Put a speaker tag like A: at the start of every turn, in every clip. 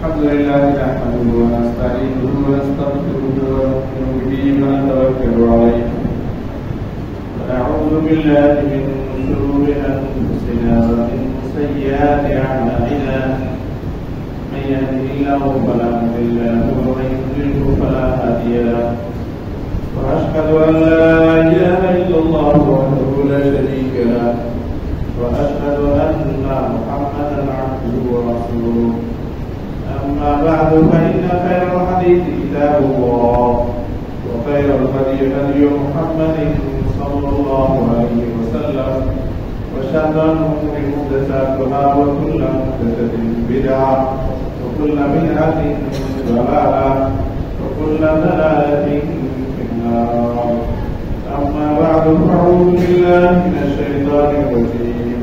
A: الحمد لله نحمده ونستعينه ونستغفره ونؤمن به ونتوكل عليه ونعوذ بالله من شرور أنفسنا ومن سيئات أعمالنا من يهده الله فلا مضل له ومن يضلل فلا هادي له وأشهد أن لا إله إلا الله وحده لا شريك له وأشهد أن محمدا عبده ورسوله أما بعد فإن خير الحديث كتاب الله وخير الهدي هدي محمد صلى الله عليه وسلم وشر الأمور محدثاتها وكل محدثة بدعة وكل بدعة ضلالة وكل ضلالة في النار. أما بعد فأعوذ بالله من الشيطان الرجيم.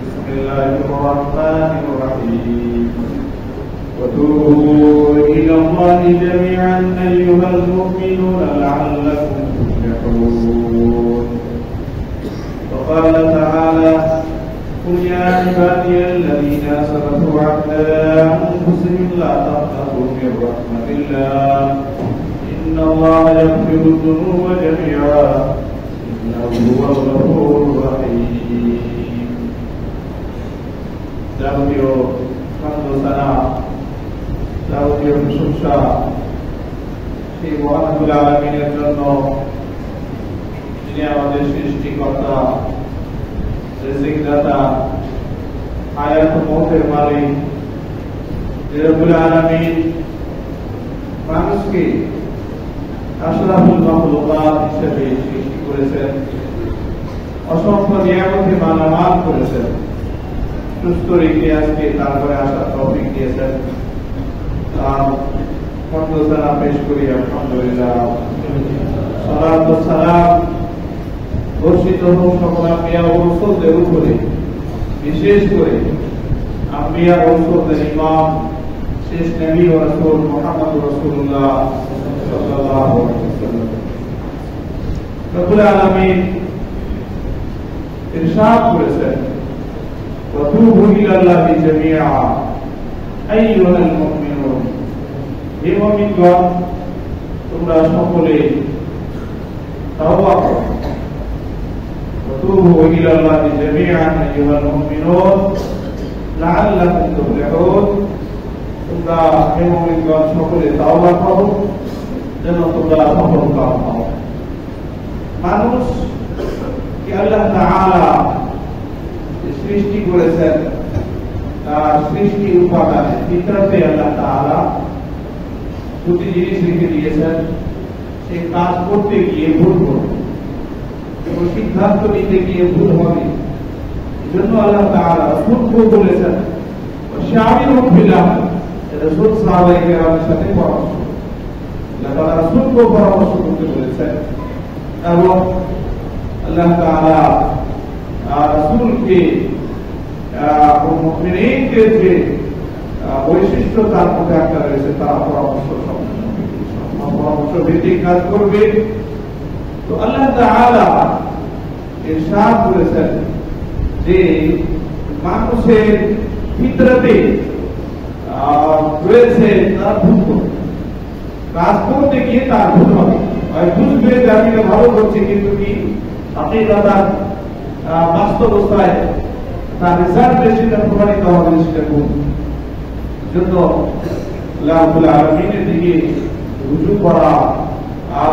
A: بسم الله الرحمن الرحيم. وتوبوا إلى الله جميعا أيها المؤمنون لعلكم تفلحون. وقال تعالى: قل يا عبادي الذين أسرفوا على أنفسهم لا تقنطوا من رحمة الله إن الله يغفر الذنوب جميعا إنه هو الغفور الرحيم. যাবতীয় সানা যাবতীয় প্রশংসা সেই মহান আলামিনের জন্য, যিনি আমাদের সৃষ্টিকর্তা, রিজিকদাতা, হায়াত ও মওতের মালিক। রব্বুল আলামিন মানুষকে আশরাফুল মাখলুকাত হিসেবে সৃষ্টি করেছেন, অসংখ্য নিয়ামতে মালামাল করেছেন, সুস্থ রেখে আজকে তারপরে আসার তৌফিক দিয়েছেন। তার কণ্ঠসারা পেশ করি আলহামদুলিল্লাহ। সালাত ও সালাম বর্ষিত হোক সকল আম্বিয়া ও রাসূলদের উপরে, বিশেষ করে আম্বিয়া ও রাসূলদের ইমাম শেষ নবী ও রাসূল মুহাম্মদ রাসূলুল্লাহ সাল্লাল্লাহু আলাইহি ওয়াসাল্লাম। রব্বুল আলামিন ইরশাদ করেছেন: ওয়াতুবু ইলাল্লাহি জামিআ আইয়ুহাল মুমিনুন। হে মুমিনগণ, তোমরা সকলে তাওবা করো। ওয়াতুবু ইলাল্লাহি জামিআ আইয়ুহাল মুমিনুন লাআল্লাকুম তুফলিহুন। তোমরা হে মুমিনগণ সকলে তাওবা করো যেন তোমরা সফলতা পাও। মানুষ কি আল্লাহ তাআলা সৃষ্টি করেছেন, তার সৃষ্টি উপাদানে ফিতরতে আল্লাহ তাআলা দুটি জিনিস রেখে দিয়েছেন। সেই কাজ করতে গিয়ে ভুল করবে, সিদ্ধান্ত নিতে গিয়ে ভুল হবে। এই জন্য আল্লাহ তাআলা রাসূলকে বলেছেন শাবিরুম ফিল আমর। রাসূল সাহাবায়ে কেরামের সাথে পরামর্শ, আল্লাহ তাআলা রাসূলকে পরামর্শ করতে বলেছেন। এবং আল্লাহ তাআলা রাসূলকে মুমিনদের যে বৈশিষ্ট্য তার মধ্যে একটা রয়েছে, তারা পরামর্শ ভিত্তিক কাজ করবে। তো আল্লাহ তাআলা ইরশাদ করেছেন যে মানুষের ফিতরতে রয়েছে তার ভুল করবে, কাজ করতে গিয়ে তার ভুল হবে। বুঝবে যে আমি ভালো করছি, কিন্তু কি হাকিকাতান বাস্তবতায় তার রেজাল্ট সেটা প্রমাণিত হবে সেটা ভুল। জন্য আল্লাহুল আলামিনের দিকে রুজু করা,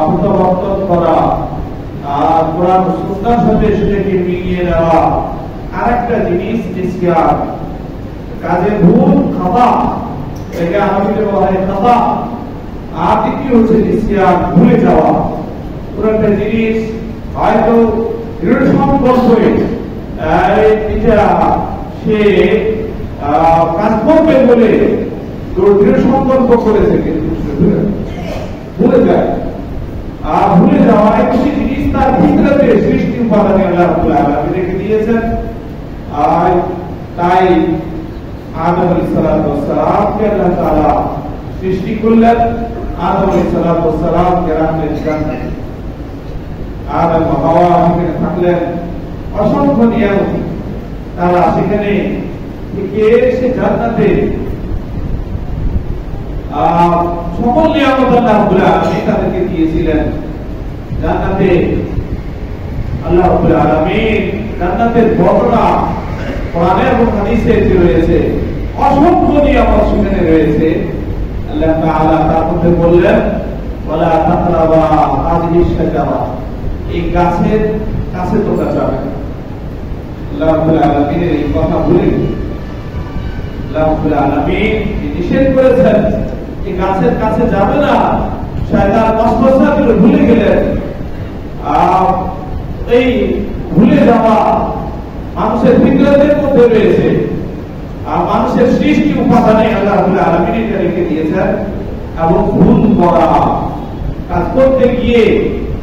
A: প্রত্যাবর্তন করা, কোরআন ও সুন্নাহর সাথে সেটাকে মিলিয়ে নেওয়া। আরেকটা জিনিস নিষ্কার কাজে ভুল খাতা, এটা আমাদের বলা হয় খাতা। আর দ্বিতীয় হচ্ছে নিষ্কার ভুলে যাওয়া। কোন একটা জিনিস হয়তো দৃঢ় সংকল্প হয়ে সে কাজ করবে বলে দৃঢ় সংকল্প করেছে, কিন্তু ভুলে যায়। আর ভুলে যাওয়া একটি জিনিস তার ভিতরে সৃষ্টি উপাদানে আল্লাহ রাব্বুল আলামিন রেখে দিয়েছেন। আর তাই আদম আলাইহিস সালামকে আল্লাহ তাআলা সৃষ্টি করলেন। আদম আলাইহিস সালামকে রাখলেন জান্নাতে, আদম ও হাওয়া সেখানে থাকলেন। অসংখ্য নিয়ামত তারা সেখানে থেকে সে জান্নাতে সকল নিয়ামত আল্লাহ রাব্বুল আলামিন তাদেরকে দিয়েছিলেন। জান্নাতে আল্লাহ রাব্বুল আলামিন জান্নাতের বর্ণনা কোরআনে এবং হাদিসে রয়েছে, অসংখ্য নিয়ামত সেখানে রয়েছে। আল্লাহ তাআলা তার মধ্যে বললেন, ওয়ালা তাকরাবা হাযিহিশ শাজারা, এই গাছের কাছে তোমরা যাবে না। আল্লাহ রাব্বুল আলামিনের এই কথা বলে আল্লাহ রাব্বুল আলামিন নিষেধ করেছেন এই গাছের কাছে যাবে না। শয়তান ওয়াসওয়াসাগুলো ভুলে গেলেন। এই ভুলে যাওয়া মানুষের ফিতরতের মধ্যে রয়েছে, আর মানুষের সৃষ্টি উপাদানে আল্লাহ রাব্বুল আলামিন এটা রেখে দিয়েছেন। এবং ভুল করা, কাজ করতে গিয়ে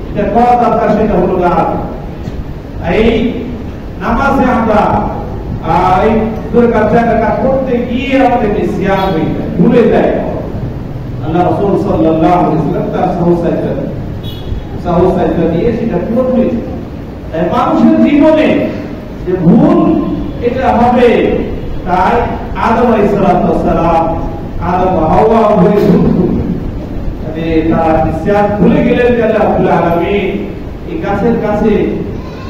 A: এটা করা দরকার, সেটা হলো না এই নামাজে আমরা এই কাজ করতে গিয়ে আমাদের নিসিয়ান হয়ে যায়, ভুলে যায়। আল্লাহ রাসূল সাল্লাল্লাহু আলাইহি ওয়াসাল্লাম তার সাহসাইতা দিয়ে সেটা পূরণ হয়েছে। তাই মানুষের জীবনে যে ভুল এটা হবে, তাই আদম আলাইহিস সালাম আদম হাওয়া হয়ে ভুল করলেন, তারা নিসিয়ান ভুলে গেলেন যে আল্লাহ রাব্বুল আলামিন এই গাছের কাছে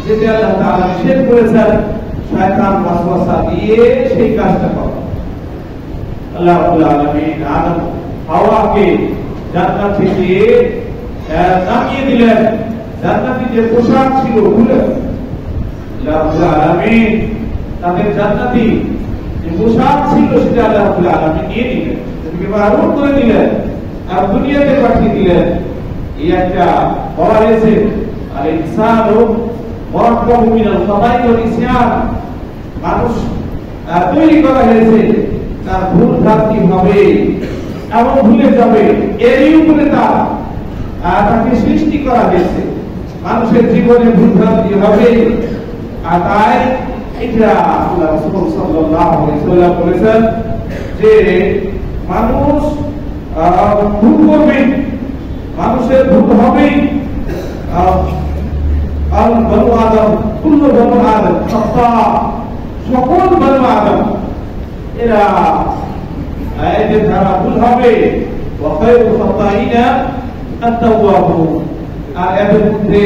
A: যেতে আল্লাহ তাআলা নিষেধ করেছেন। শয়তান ওয়াসওয়াসা দিয়ে সেই কাজটা করে। আল্লাহ রাব্বুল আলামিন আদম হাওয়াকে জান্নাত থেকে নামিয়ে দিলেন। জান্নাতি যে পোশাক ছিল খুলে আল্লাহ রাব্বুল আলামিন তাদের জান্নাতি যে পোশাক ছিল সেটা আল্লাহ রাব্বুল আলামিন নিয়ে নিলেন, সেটাকে বারণ করে দিলেন আর দুনিয়াতে পাঠিয়ে দিলেন। এই একটা বলা হয়েছে, আর ইনসানু মুরাক্কাবু মিনাল খাতাই ওয়াল ইসয়ান, মানুষ তৈরি করা হয়েছে তার ভুল ভ্রান্তি হবে এবং ভুলে যাবে, এরই উপরে তাকে সৃষ্টি করা হয়েছে। মানুষের জীবনে ভুল ভ্রান্তি হবে, আর তাই এটা আল্লাহ রাসূল সাল্লাল্লাহু আলাইহি ওয়াসাল্লাম বলেছেন যে মানুষ ভুল করবে, মানুষের ভুল হবে। বনু আদম, কুল্লু বনু আদম খাতা, সকল বনু আদম এরা এদের দ্বারা ভুল হবে। ওয়া খায়রুল খাতাইনা আত-তাওয়াবুন, আর এদের মধ্যে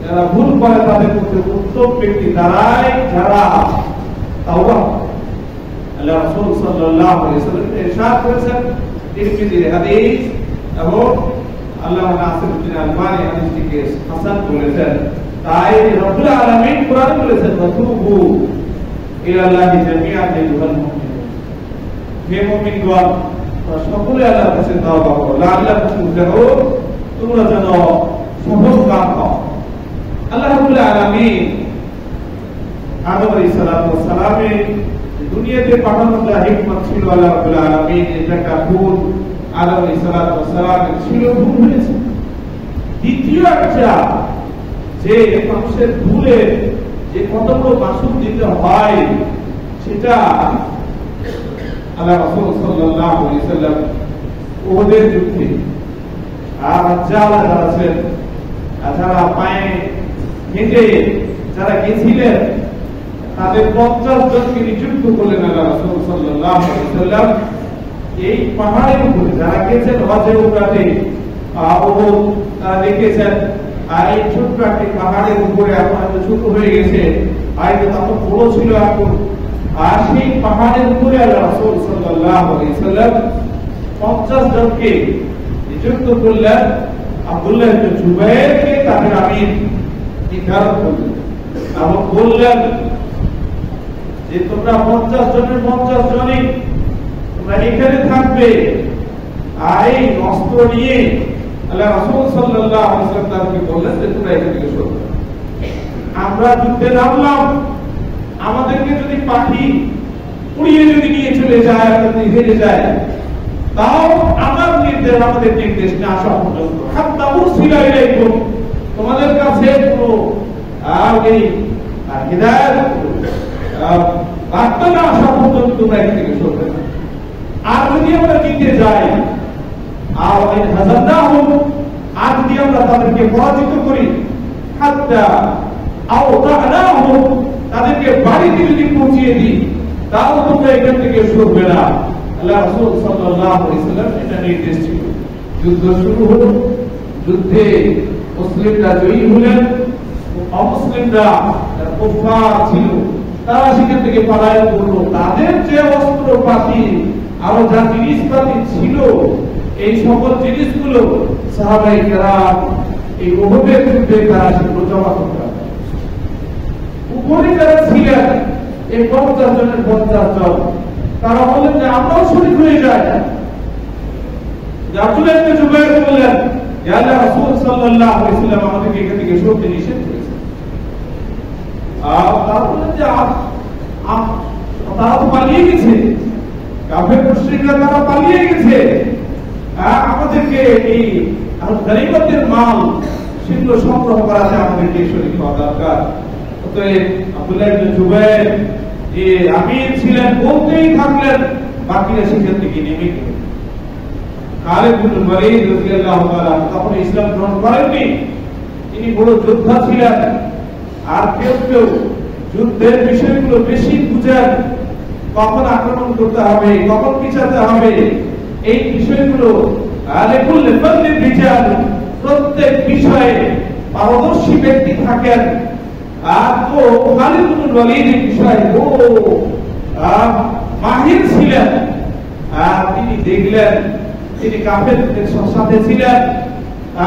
A: যারা ভুল করে তাদের মধ্যে উত্তম ব্যক্তি তারাই যারা তাওবা। আল্লাহ রাসূল সাল্লাল্লাহু আলাইহি ওয়াসাল্লাম ইরশাদ করেছেন, তিরমিজির হাদিস এবং আল্লামা নাসিরউদ্দিন আলবানী হাদিসটিকে হাসান বলেছেন। তাই রব্বুল আলামিন কোরআনে বলেছেন, ওয়াতুবু ইলাল্লাহি জামিআন আইয়ুহাল মুমিনুন, হে মুমিনগণ সকলে আল্লাহর কাছে তওবা করো, লাআল্লাকুম তুফলিহুন, তোমরা যেন সফলকাম হও। আল্লাহ রাব্বুল আলামিন আদম আলাইহিস সালামের দুনিয়াতে পাঠানোর হিকমত ছিল। আল্লাহ রাব্বুল আলামিন এটা ভুল আদম আলাইহিস সালামের ছিল, ভুল হয়েছে। দ্বিতীয় একটা যে মানুষের ভুলে যে কতগুলো মাসুল দিতে হয়, সেটা আল্লাহ রাসূল সাল্লাল্লাহু আলাইহি ওয়াসাল্লাম ওদের যুদ্ধে আর যারা আছেন, যারা পায়ে হেঁটে যারা গেছিলেন, তাদের 50 জনকে নিযুক্ত করলেন আল্লাহ রাসূল সাল্লাল্লাহু আলাইহি ওয়াসাল্লাম। এই পাহাড়ের উপরে যারা গেছেন হজে উমরাতে, তারা দেখেছেন, আর এই ছোট্ট একটি পাহাড়ের উপরে এখন হয়তো ছোট হয়ে গেছে, হয়তো তখন বড় ছিল এখন। আর সেই পাহাড়ের উপরে আল্লাহ রাসূল সাল্লাল্লাহু আলাইহি ওয়াসাল্লাম 50 জনকে নিযুক্ত করলেন। আব্দুল্লাহ ইবনে জুবাইরকে তাদের আমির নির্ধারণ করলেন এবং বললেন যে তোমরা 50 জনের 50 জনই তোমরা এখানে থাকবে। আর এই অস্ত্র নিয়ে আল্লাহ রাসূল সাল্লাল্লাহু আলাইহি ওয়াসাল্লাম তাদেরকে বললেন যে তোমরা এখান থেকে সরো। আমরা যুদ্ধে নামলাম, আমাদেরকে যদি পাখি উড়িয়ে যদি নিয়ে চলে যায়, যদি হেরে যায়, তাও আমার নির্দেশ, আমাদের নির্দেশ না আসা পর্যন্ত হাত্তা উরসিলা ইলাইকুম, তোমাদের কাছে কোনো এই হিদায়াত বার্তা না আসা পর্যন্ত তোমরা এখান থেকে সরবে না। আর যদি আমরা জিতে যাই, আর হাজারটা হোক, আর যদি আমরা তাদেরকে পরাজিত করি, হাত্তা তাদেরকে বাড়িতে যদি পৌঁছিয়ে দিই, তাও তোমরা এখান থেকে সরবে না। আল্লাহ রাসূল সাল্লাল্লাহু আলাইহি ওয়াসাল্লাম এটা নির্দেশ ছিল। যুদ্ধ শুরু হলো, যুদ্ধে মুসলিমরা জয়ী হলেন, অমুসলিমরা কুফার ছিল তারা সেখান থেকে পলায়ন করলো। তাদের যে অস্ত্রপাতি আরো যা জিনিসপাতি ছিল, এই সকল জিনিসগুলো সাহাবায়ে কেরাম এই উহুদের যুদ্ধে তারা সেগুলো জমা করতে পারে। উপরে যারা ছিলেন এই 50 জনের 50 জন, তারা বললেন যে আমরাও শরীক হয়ে যাই। আব্দুল্লাহ ইবনে জুবাইর বললেন, ইয়া আল্লাহ রাসূল সাল্লাল্লাহু আলাইহি ওয়াসাল্লাম আমাদেরকে এখান থেকে সরতে নিষেধ করেছেন। তারা বললেন যে তারা তো পালিয়ে গেছে, কাফের মুশরিকরা তারা পালিয়ে গেছে, আমাদেরকে এই গনিমতের মাল সেগুলো সংগ্রহ করাতে আমাদেরকে শরীক হওয়া দরকার। অতএব আব্দুল্লাহ ইবনে জুবাইর যে আমির ছিলেন বলতেই থাকলেন, বাকিরা সেখান থেকে নেমে গেল। খালিদ বিন ওয়ালিদ রাদিয়াল্লাহু তাআলা তখন ইসলাম গ্রহণ করেননি, তিনি বড় যোদ্ধা ছিলেন। আর কেউ কেউ যুদ্ধের বিষয়গুলো বেশি বুঝেন, কখন আক্রমণ করতে হবে, কখন পিছাতে হবে, এই বিষয়গুলো আলেকুল ফাদলিল রিজাল, প্রত্যেক বিষয়ে পারদর্শী ব্যক্তি থাকেন। আর তো খালিদ বিন ওয়ালিদ এই বিষয়ে মাহির ছিলেন। আর তিনি দেখলেন, তিনি কাফেরদের সাথে ছিলেন,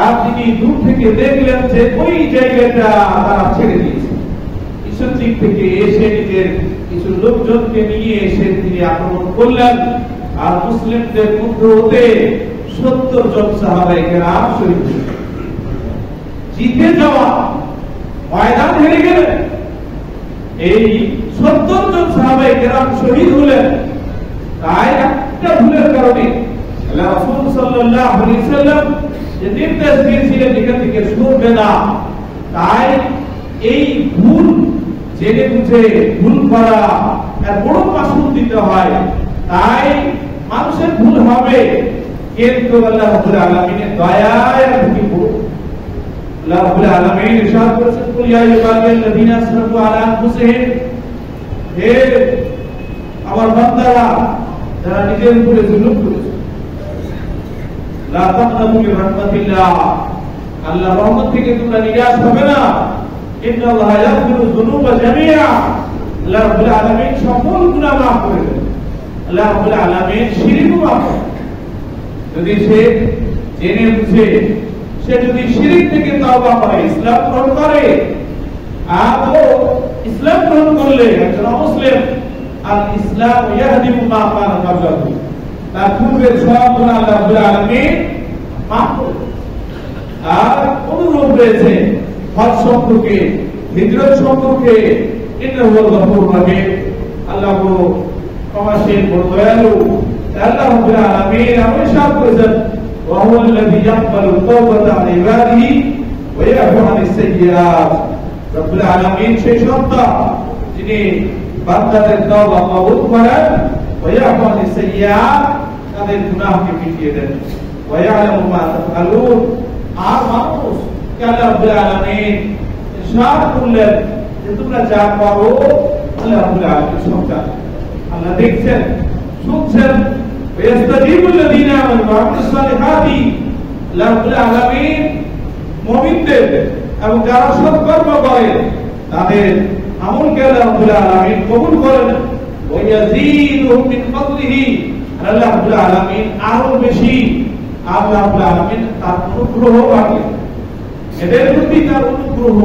A: আর তিনি দূর থেকে দেখলেন যে ওই জায়গাটা তারা ছেড়ে দিয়েছে। পিছন দিক থেকে এসে নিজের কিছু লোকজনকে নিয়ে এসে তিনি আক্রমণ করলেন। আর মুসলিমদের মধ্য হতে 70 জন সাহাবায়ে কেরাম শহীদ হলেন। জিতে যাওয়া ময়দান হেরে গেলেন, এই 70 জন সাহাবায়ে কেরাম শহীদ হলেন। তাই একটা ভুলের কারণে আল্লাহ রাসূল সাল্লাল্লাহু আলাইহি ওয়াসাল্লাম যে নির্দেশ দিয়েছিলেন এখান থেকে সরবে না, তাই এই ভুল জেনে বুঝে ভুল করা এর বড় মাসুল দিতে হয়। তাই মানুষের ভুল হবে, কিন্তু আল্লাহ রাব্বুল আলামিনের দয়ায় ভুল করব। আল্লাহ রাব্বুল আলামিন ইরশাদ করেছেন, কুল ইয়া আইয়ুহাল্লাযীনা আসরাফু আলা আনফুসিহিম, হে আমার বান্দারা যারা নিজের উপরে জুলুম করেছে, লা তাকনাতু মিন রাহমাতিল্লাহ, আল্লাহর রহমত থেকে তোমরা নিরাশ হবে না। ইন্নাল্লাহা ইয়াগফিরু যুনুবা জামিআ, আল্লাহ রাব্বুল আলামিন সকল গুনাহ মাফ করে দেন। আল্লাহ রাব্বুল আলামিন শিরকও মাফ করেন। যদি সে জেনে বুঝে সে যদি শিরক থেকে তওবা করে, ইসলাম গ্রহণ করে, আর ইসলাম গ্রহণ করলে একজন মুসলিম আল ইসলাম ইয়াহদিমু মা কানা ক্বাবলাহু, তার পূর্বের সব গুনাহ আল্লাহ রাব্বুল আলামিন মাফ করে দেন। আর অনুরূপ রয়েছে হজ সম্পর্কে, হিজরত সম্পর্কে, ইন্নাহু গফুরুর রহিম, আল্লাহ বড় ক্ষমাশীল, বড় দয়ালু। আল্লাহ রাব্বুল আলামিন ইরশাদ করেছেন, ওয়া হুয়াল্লাযী ইয়াকবালু তাওবাতা আন ইবাদিহি ওয়া ইয়াফু আনিস সাইয়্যাত, রাব্বুল আলামিন সেই সত্তা যিনি বান্দাদের তওবা কবুল করেন, ওয়া ইয়াফু আনিস সাইয়্যাত, তাদের গুনাহকে মিটিয়ে দেন, ওয়া ইয়ালামু মা তাফআলুন। আর মানুষ আল্লাহ রাব্বুল আলামিন ইরশাদ করলেন যে তোমরা যা করো আল্লাহ রাব্বুল আলামিন সব জানেন, আল্লাহ দেখছেন, শুনছেন। ওয়াস্তাজিবুল্লাযীনা আমানু ওয়া আমিলুস সালিহাতি, আল্লাহ রাব্বুল আলামিন মুমিনদের এবং যারা সৎকর্ম করে তাদের আমলকে আল্লাহ রাব্বুল আলামিন কবুল করেন। ওয়া ইয়াযীদুহুম মিন ফাদলিহি, আল্লাহ রাব্বুল আলামিন আরো বেশি আল্লাহ রাব্বুল আলামিন তার অনুগ্রহ বাড়ান। এদের প্রতি তার অনুগ্রহ,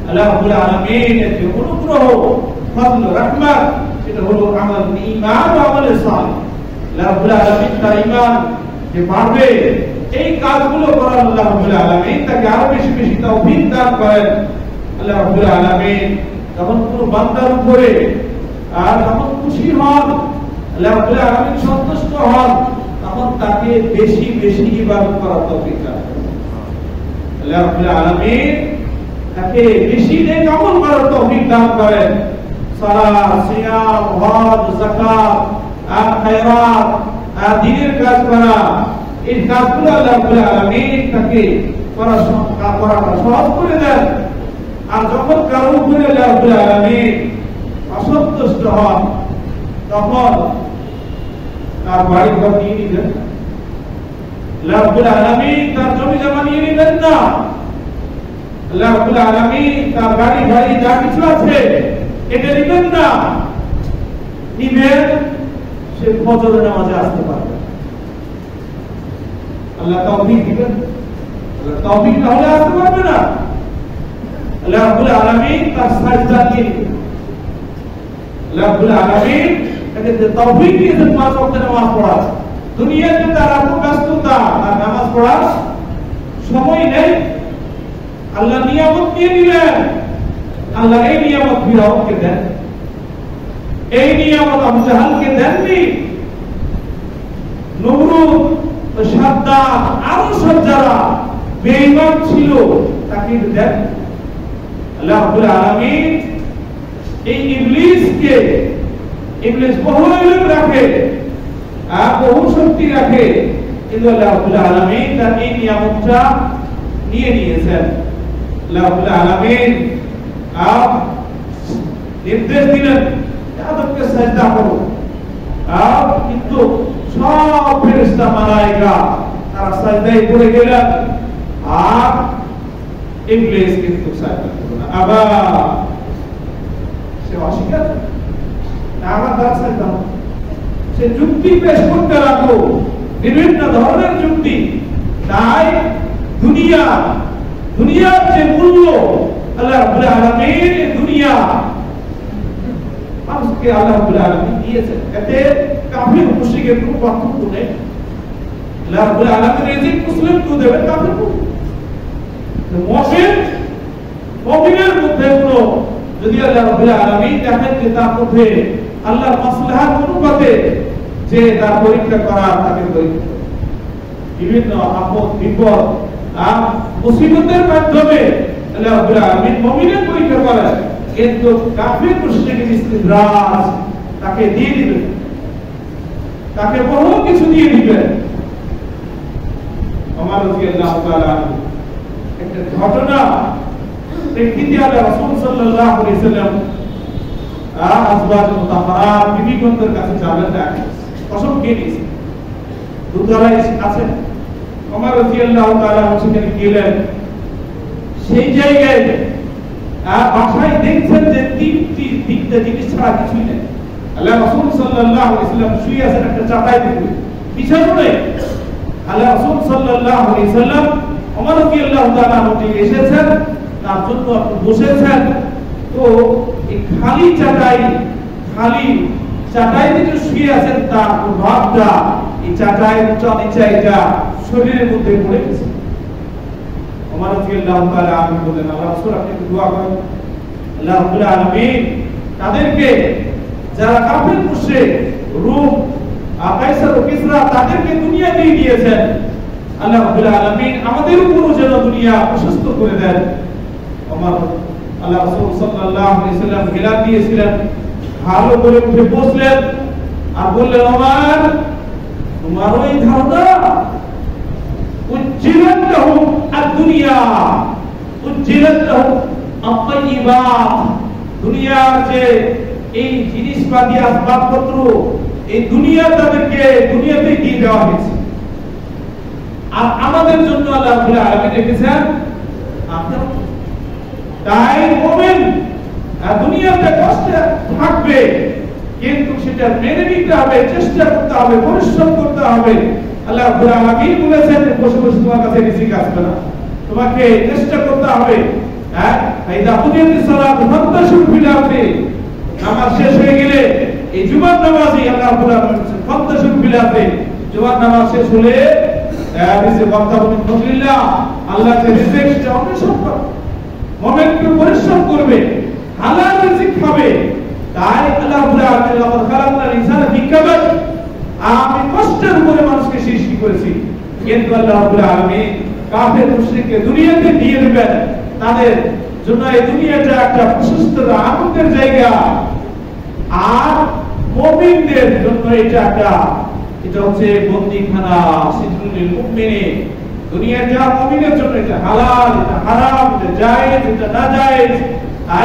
A: আল্লাহ রাব্বুল আলামিনের যে অনুগ্রহ, ফজল, রহমত, সেটা হলো আমল, ঈমান ও আমলে সালেহ। আল্লাহ রাব্বুল আলামিন তার ঈমান যে বাড়বে, এই কাজগুলো করার আল্লাহ রাব্বুল আলামিন তাকে আরো বেশি বেশি তৌফিক দান করেন। আল্লাহ রাব্বুল আলামিন যখন কোনো বান্দার উপরে আর যখন খুশি হন, আল্লাহ রাব্বুল আলামিন সন্তুষ্ট হন, তখন তাকে বেশি বেশি ইবাদত করার তৌফিক দান করেন। আল্লাহ রাব্বুল আলামিন তাকে বেশি নেক আমল করার তৌফিক দান করেন। সালাত, সিয়াম, হজ, যাকাত, আর খায়রাত, আর দ্বীনের কাজ করা, এই কাজগুলো আল্লাহ রাব্বুল আলামিন তাকে করাটা সহজ করে দেন। আর যখন কারো উপরে আল্লাহ রাব্বুল আলামিন অসন্তুষ্ট হন, তখন তার বাড়ি ঘর নিয়ে নিলেন, আল্লাহ রাব্বুল আলামিন তার জমি জমা নিয়ে নেবেন না। আল্লাহ রাব্বুল আলামিন তার গাড়ি বাড়ি যা কিছু আছে এটা নেবেন না। নিবেন সে ফজরের নামাজে আসতে পারবে। আল্লাহ তৌফিক দিবেন। আল্লাহ তৌফিক না হলে আসতে পারবে না। আল্লাহ রাব্বুল আলামিন তার সাজদা দিয়ে দিবেন। আল্লাহ রাব্বুল আলামিন তাকে যে তৌফিক দিয়েছেন পাঁচ ওয়াক্ত নামাজ পড়ার, দুনিয়াতে তার এত ব্যস্ততা আর নামাজ পড়ার সময় নেই। আল্লাহ নিয়ামত দিয়ে দিলেন। আল্লাহ এই নিয়ামত ফিরাউনকে দেন, এই নিয়ামত আবু জাহালকে দেননি। নমরুদ, সাদ্দাত আরো সব যারা বেঈমান ছিল তাকে দেন। আল্লাহ রাব্বুল আলামিন এই ইবলিসকে, ইবলিস বহু ইলম রাখে আর বহু শক্তি রাখে, কিন্তু আল্লাহ রাব্বুল আলামিন তার এই নিয়ামতটা নিয়ে নিয়েছেন। আল্লাহ রাব্বুল আলামিন নির্দেশ দিলেন আদমকে সাজদা করো, কিন্তু সব ফেরেশতা মালায়েকা তারা সাজদায় পড়ে গেলেন, আর ইবলিস কিন্তু সাজদা করল না। আবার সে অস্বীকার, আবার তার সাজদা, সে যুক্তি পেশ করতে লাগলো, বিভিন্ন ধরনের যুক্তি। তাই দুনিয়ার যে মূল্য আল্লাহ রাব্বুল আলামিন দুনিয়া মানুষকে আল্লাহ রাব্বুল আলামিন দিয়েছেন, এতে কাফির মুশরিকের কোনো পার্থক্য নেই। আল্লাহ রাব্বুল আলামিন রিজিক মুসলিমকে দেবেন, কাফিরকে। মুমিনের মধ্যে কোনো যদি আল্লাহ রাব্বুল আলামিন দেখেন যে তার মধ্যে আল্লাহর মাসলাহাত অনুপাতে যে তার পরীক্ষা করার, তাকে পরীক্ষা বিভিন্ন আপদ বিপদ মুসিবতের মাধ্যমে আল্লাহ রাব্বুল আলামিন মুমিনের পরীক্ষা করেন, কিন্তু কাফির মুশরিকের ইস্তিদ্রাজ তাকে দিয়ে দিবেন, তাকে বহু কিছু দিয়ে দিবেন। ওমর রাদিয়াল্লাহু তাআলা একটা ঘটনা প্রেক্ষিতে আল্লাহ রাসূল সাল্লাল্লাহু আলাইহি ওয়াসাল্লাম আজওয়াজ মুতাহহারাত বিবিগণদের কাছে যাবেন না, কসম খেয়ে নিয়েছে, দুধরাই আছে। ওমর রাদিয়াল্লাহু তাআলা সেখানে গেলেন, সেই জায়গায় বাসায় দেখছেন যে তিনটা জিনিস ছাড়া কিছুই নেই। আল্লাহ রাসূল সাল্লাল্লাহু আলাইহি ওয়াসাল্লাম শুয়ে আছেন একটা চাটাই দিকে, বিছানো নেই। আল্লাহ রাসূল সাল্লাল্লাহু আলাইহি ওয়াসাল্লাম ওমর রাদিয়াল্লাহু তাআলা উঠে এসেছেন, তার জন্য আপনি বসেছেন। তো এই খালি চাটাই দিকে শুয়ে আছেন, তার প্রভাবটা এই চাটাই উঁচা নিচা এটা শরীরের মধ্যে পড়ে গেছে। ওমর রাদিয়াল্লাহু তাআলা আমি বলেন, আল্লাহ রাসূল আপনি দোয়া করেন আল্লাহ রাব্বুল আলামিন তাদেরকে, যারা কাফির মুশরিক রূম কায়সার ও কিসরা তাদেরকে দুনিয়া দিয়ে দিয়েছেন, আল্লাহ রাব্বুল আলামিন আমাদের উপরও যেন দুনিয়া প্রশস্ত করে দেন। ওমর আল্লাহ রাসূল সাল্লাল্লাহু আলাইহি ওয়াসাল্লাম গিলাফ দিয়েছিলেন, ভালো করে উঠে বসলেন আর বললেন, ওমর তোমার ওই ধারণা উজ্জিলাত লাহুম আদ-দুনিয়া উজ্জিলাত লাহুম আত-তাইয়্যিবাত, দুনিয়ার যে এই জিনিসপাতি আসবাবপত্র এই দুনিয়া তাদেরকে দুনিয়াতে দিয়ে দেওয়া হয়েছে, আর আমাদের জন্য আল্লাহ রাব্বুল আলামিন রেখেছেন আখিরাত। তাই মুমিন দুনিয়াতে কষ্টে থাকবে, কিন্তু সেটা মেনে নিতে হবে, চেষ্টা করতে হবে, পরিশ্রম করতে হবে। আল্লাহ রাব্বুল আলামিন বলেছেন বসে বসে তোমার কাছে রিজিক আসবে না, তোমাকে চেষ্টা করতে হবে। ফাইদা কুদিয়াতিস সালাত ফান্তাশিরু ফিল আরদি, নামাজ শেষ হয়ে গেলে এই জুমার নামাজই আল্লাহ রাব্বুল আলামিন ফান্তাশিরু ফিল আরদি, জুমার নামাজ শেষ হলে রিজিক ওয়াক্তাবু মিন ফাদলিল্লাহ, আল্লাহ যে রিজিক সেটা অন্বেষণ করো, মুমিন একটু পরিশ্রম করবে, হালাল রিজিক খাবে। তাই আল্লাহ রাব্বুল আলামিন লাকাদ খালাকনাল ইনসানা ফি কাবাদ, আমি কষ্টের উপরে মানুষকে সৃষ্টি করেছি, কিন্তু আল্লাহ রাব্বুল আলামিন কাফের মুশরিককে দুনিয়াতে দিয়ে দিবেন, তাদের জন্য এই দুনিয়াটা একটা প্রশস্ত আনন্দের জায়গা, আর মুমিনদের জন্য এটা হচ্ছে বন্দীখানা। সিজনুল মুমিনিন, দুনিয়াটা মুমিনের জন্য এটা হালাল, এটা হারাম, এটা জায়েজ, এটা নাজায়েজ,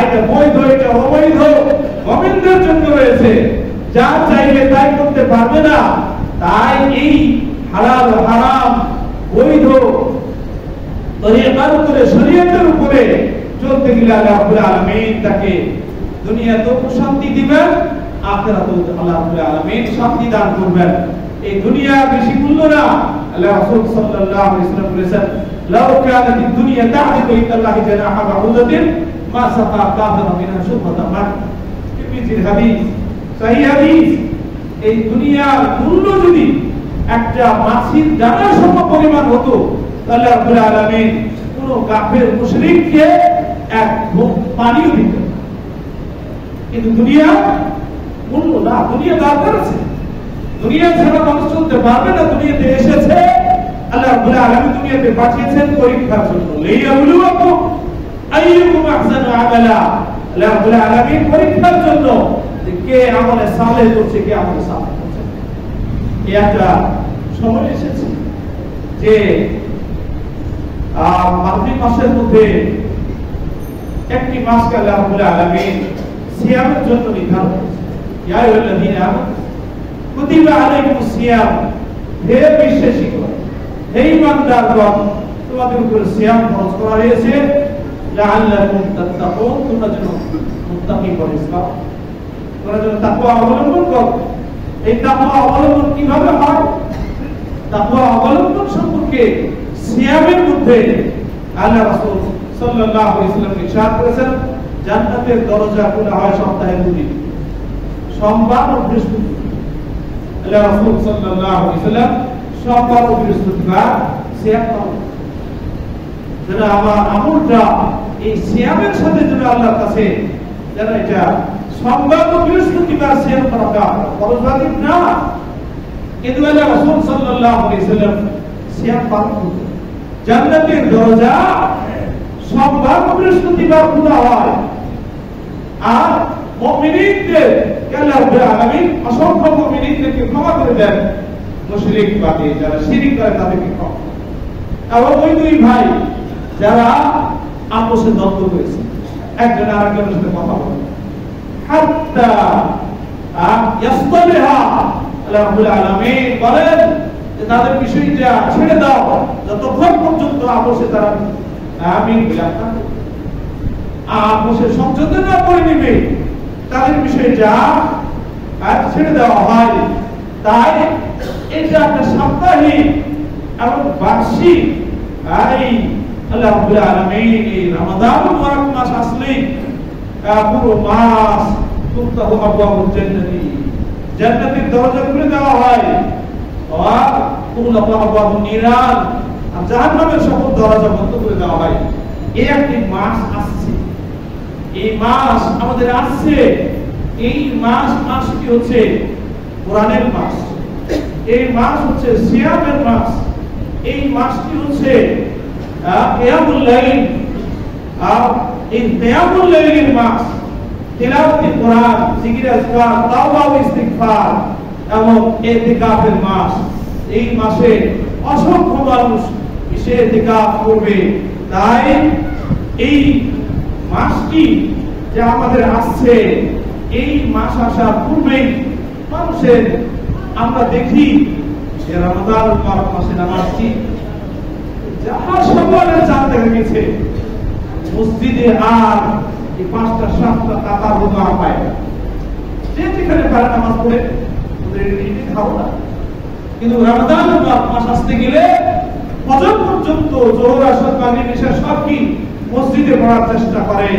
A: এটা বৈধ, এটা অবৈধ, মুমিনদের জন্য রয়েছে। যা চাইবে তাই করতে পারবে না। তাই এই হালাল হারাম বৈধ তরিকার উপরে, শরীয়তের উপরে চলতে গেলে আল্লাহ রাব্বুল আলামিন তাকে দুনিয়াতেও শান্তি দিবেন, আখিরাতেও আল্লাহ রাব্বুল আলামিন শান্তি দান করবেন। এই দুনিয়া বেশি মূল্য না। আল্লাহ রাসূল সাল্লাল্লাহু আলাইহি ওয়াসাল্লাম বলেছেন, লাউ কানাতিদ দুনিয়া তা'দিলু ইনদাল্লাহি জানাহা বা'উদাতিন মা সাকা কাফিরুন মিনহা শুরবাতা মা। তিরমিজির হাদিস, সহিহ হাদিস। এই দুনিয়ার মূল্য যদি একটা মাছির দানা সম পরিমাণ হতো, তাহলে আল্লাহ রাব্বুল আলামিন কোন কাফের মুশরিককে এক ঘুম পানিও দিতেন। কিন্তু দুনিয়া মূল্য না, দুনিয়া দরকার আছে। দুনিয়া ছাড়া মানুষ চলতে পারবে না। দুনিয়াতে এসেছে, আল্লাহ রাব্বুল আলামিন দুনিয়াতে পাঠিয়েছেন পরীক্ষার জন্য। লিয়াবলুয়াকুম আইয়ুকুম আহসানু আমালা। আল্লাহ রাব্বুল আলামিন পরীক্ষার জন্য যে কে আমলে সালেহ করছে, কে আমলে সালেহ করছে। এই একটা সময় এসেছে যে মাগরিব মাসের মধ্যে একটি মাসকে আল্লাহ রাব্বুল আলামিন সিয়ামের জন্য নির্ধারণ করেছেন। ইয়া আইয়ুহাল্লাযীনা আমানু কুতিবা আলাইকুমুস সিয়াম। হে বিশ্বাসীগণ, হে ঈমানদারগণ, তোমাদের উপর সিয়াম ফরজ করা হয়েছে লাআল্লাকুম তাত্তাকুন, তোমরা যেন মুত্তাকি পরহেজগার, তোমরা যেন তাকওয়া অবলম্বন করো। এই তাকওয়া অবলম্বন কিভাবে হয়? তাকওয়া অবলম্বন সম্পর্কে সিয়ামের মধ্যে আল্লাহ রাসূল সাল্লাল্লাহু আলাইহি ওয়াসাল্লাম ইরশাদ করেছেন, জান্নাতের দরজা খোলা হয় সপ্তাহে দুদিন, সোমবার ও বৃহস্পতিবার। আল্লাহ রাসূল সাল্লাল্লাহু আলাইহি ওয়াসাল্লাম সোমবার ও বৃহস্পতিবার সিয়াম করেন। যেন আমার আমলটা এই সিয়ামের সাথে যেন আল্লাহর কাছে যেন এটা সোমবার ও বৃহস্পতিবার সিয়াম করা ফরজ ওয়াজিব না, কিন্তু আল্লাহ রাসূল সাল্লাল্লাহু আলাইহি ওয়াসাল্লাম সিয়াম পালন করতেন। জান্নাতের দরজা সোমবার ও বৃহস্পতিবার খোলা হয়। আর মুমিনদের আল্লাহ রাব্বুল আলামিন অসংখ্য মুমিনদেরকে ক্ষমা করে দেন, মুশরিক বাদে যারা শিরক করে তাদেরকে ক্ষমা। এবং ওই দুই ভাই যারা আপোষে দ্বন্দ্ব করেছে, একজন আরেকজনের সাথে কথা বলে হাত্তা ইয়াসতালিহা, আল্লাহ রাব্বুল আলামিন বলেন যে তাদের বিষয়টা ছেড়ে দাও যতক্ষণ পর্যন্ত আপোষে তারা আমিন বিলাপ না আপোষে সংযত না করে নেবে, তাদের বিষয়টা ছেড়ে দেওয়া হয়। তাই এটা একটা সাপ্তাহিক এবং বার্ষিক এই আল্লাহ রাব্বুল আলামিন এই রমাদান মুবারক মাস আসলেই পুরো মাস তুফতাহু আবওয়াবুল জান্নাতি, জান্নাতের দরজা খুলে দেওয়া হয়। আর তুগলাকু আবওয়াবুন নিরান, আর জাহান্নামের সকল দরজা বন্ধ করে দেওয়া হয়। এই একটি মাস আসছে, এই মাস আমাদের আসছে। এই মাসটি হচ্ছে কোরআনের মাস, এই মাস হচ্ছে সিয়ামের মাস, এই মাসটি হচ্ছে কিয়ামুল লাইল। আর এই কিয়ামুল লাইলের মাস, তিলাওয়াতে কোরআন, জিকির আজকার, তাওবা ও ইস্তিগফার এবং ইতিকাফের মাস। এই মাসে অসংখ্য মানুষ বিশেষ ইতিকাফ করবে। তাই এই মাসটি যে আমাদের আসছে, এই মাস আসার পূর্বেই মানুষের আমরা দেখি যে রমাদান মুবারক মাসে নামাজটি যাহা সকলের চাঁদ দেখা গেছে, মসজিদে আর এই 5টা 7টা কাতার মতো আর পায় না। যে যেখানে পারে নামাজ পড়ে খাবো না। কিন্তু রমাদান মুবারক মাস আসতে গেলে ফজর পর্যন্ত জোহর আসর মাগরিব ইশা সব কি মসজিদে পড়ার চেষ্টা করে।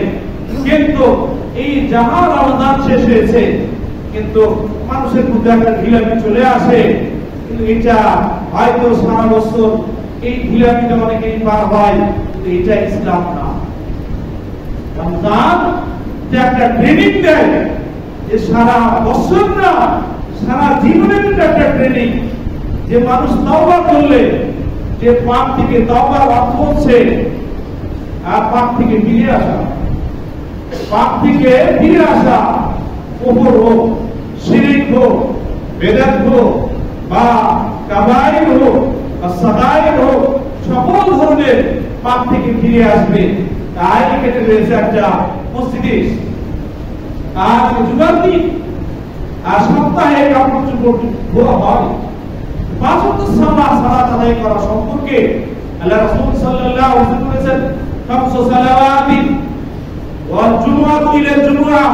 A: কিন্তু এই যাহা রমাদান শেষ হয়েছে, কিন্তু মানুষের মধ্যে একটা ঢিলামি চলে আসে। কিন্তু এটা হয়তো সারা বছর এই ঢিলামিটা অনেকেই পার হয়, কিন্তু এটা ইসলাম না। রমজান একটা ট্রেনিং দেয় যে সারা বছর না, সারা জীবনের একটা ট্রেনিং, যে মানুষ তওবা করলে যে পাপ থেকে তওবার অর্থ হচ্ছে আর পাপ থেকে ফিরে আসা, পাপ থেকে ফিরে আসা, কুফর হোক, শিরক হোক, বেদাত হোক বা কাবায়ের হোক বা সাগায়ের হোক, সকল ধরনের পাপ থেকে ফিরে আসবে। তাই এখানে রয়েছে একটা মসজিদে আর জুমার দিন আর সপ্তাহে কাপড় চোপড় ধোয়া হয়, 5 ওয়াক্ত সালাত সালাত আদায় করা সম্পর্কে আল্লাহ রাসূল সাল্লাল্লাহু আলাইহি ওয়াসাল্লাম বলেছেন খামসু সালাওয়াতি ওয়াল জুমআতু ইলা জুমআহ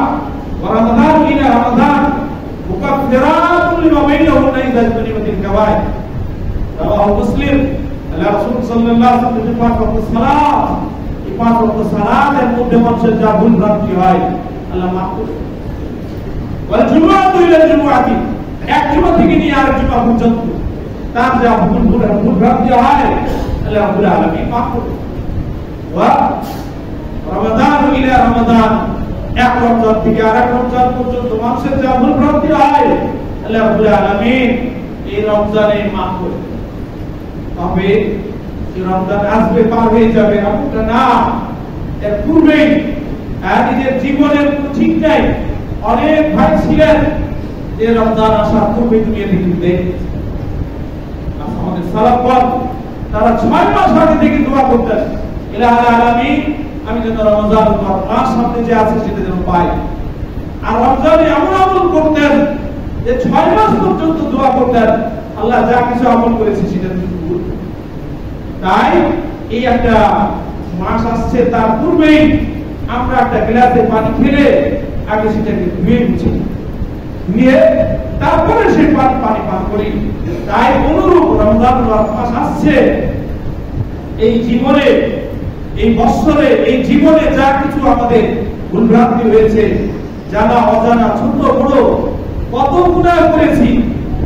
A: ওয়া রমাদান ইলা রমাদান মুকাফফিরাতুন লিমা বাইনাহুন্না ইযা ইজতানিবাতিল কাবায়ের রাওয়াহু মুসলিম। আল্লাহ রাসূল সাল্লাল্লাহু আলাইহি ওয়াসাল্লাম পাঁচ ওয়াক্ত সালাত, এই পাঁচ ওয়াক্ত সালাতের মধ্যে মানুষের যা ভুল ভ্রান্তি হয় আল্লাহ মাফ করে দেন। ওয়াল জুমআতু ইলা জুমআতি, এক জুমা থেকে নিয়ে আরেক জুমা পর্যন্ত তার যা ভুল ভ্রান্তি হয় আল্লাহ রাব্বুল আলামিন মাফ করে দেন। ওয়া রমাদান ইলা রমাদান, এক রমজান থেকে আরেক রমজান পর্যন্ত মানুষের যা ভুল ভ্রান্তি হয় আল্লাহ রাব্বুল আলামিন এই রমজানে মাফ করে দেন। তবে এই রমজান আসবে পার হয়ে যাবে এমনটা না, এর পূর্বেই নিজের জীবনের ঠিক নাই। অনেক ভাই ছিলেন যে রমজান আসার পূর্বে দুনিয়া থেকে বিদায় নিয়েছে। আমাদের সালাফগণ তারা 6 মাস আগে থেকে দোয়া করতেন, ইলাহি আলামিন আমি যেন রমজান মাস সামনে যে আছে সেটা যেন পাই। আর রমজানে এমন আমল করতেন যে 6 মাস পর্যন্ত দোয়া করতেন, আল্লাহ যা কিছু আমল করেছে সেটা তুমি কবুল করো। তাই এই একটা মাস আসছে, তার পূর্বেই আমরা একটা গ্লাসে পানি খেলে আগে সেটাকে ধুয়ে মুছে নিয়ে তারপরে সেই পানি পান করি। তাই অনুরূপ রমজান মাস আসছে, এই জীবনে, এই বছরে, এই জীবনে যা কিছু আমাদের ভুলভ্রান্তি হয়েছে, জানা অজানা ছোট বড় কত গুনাহ করেছি,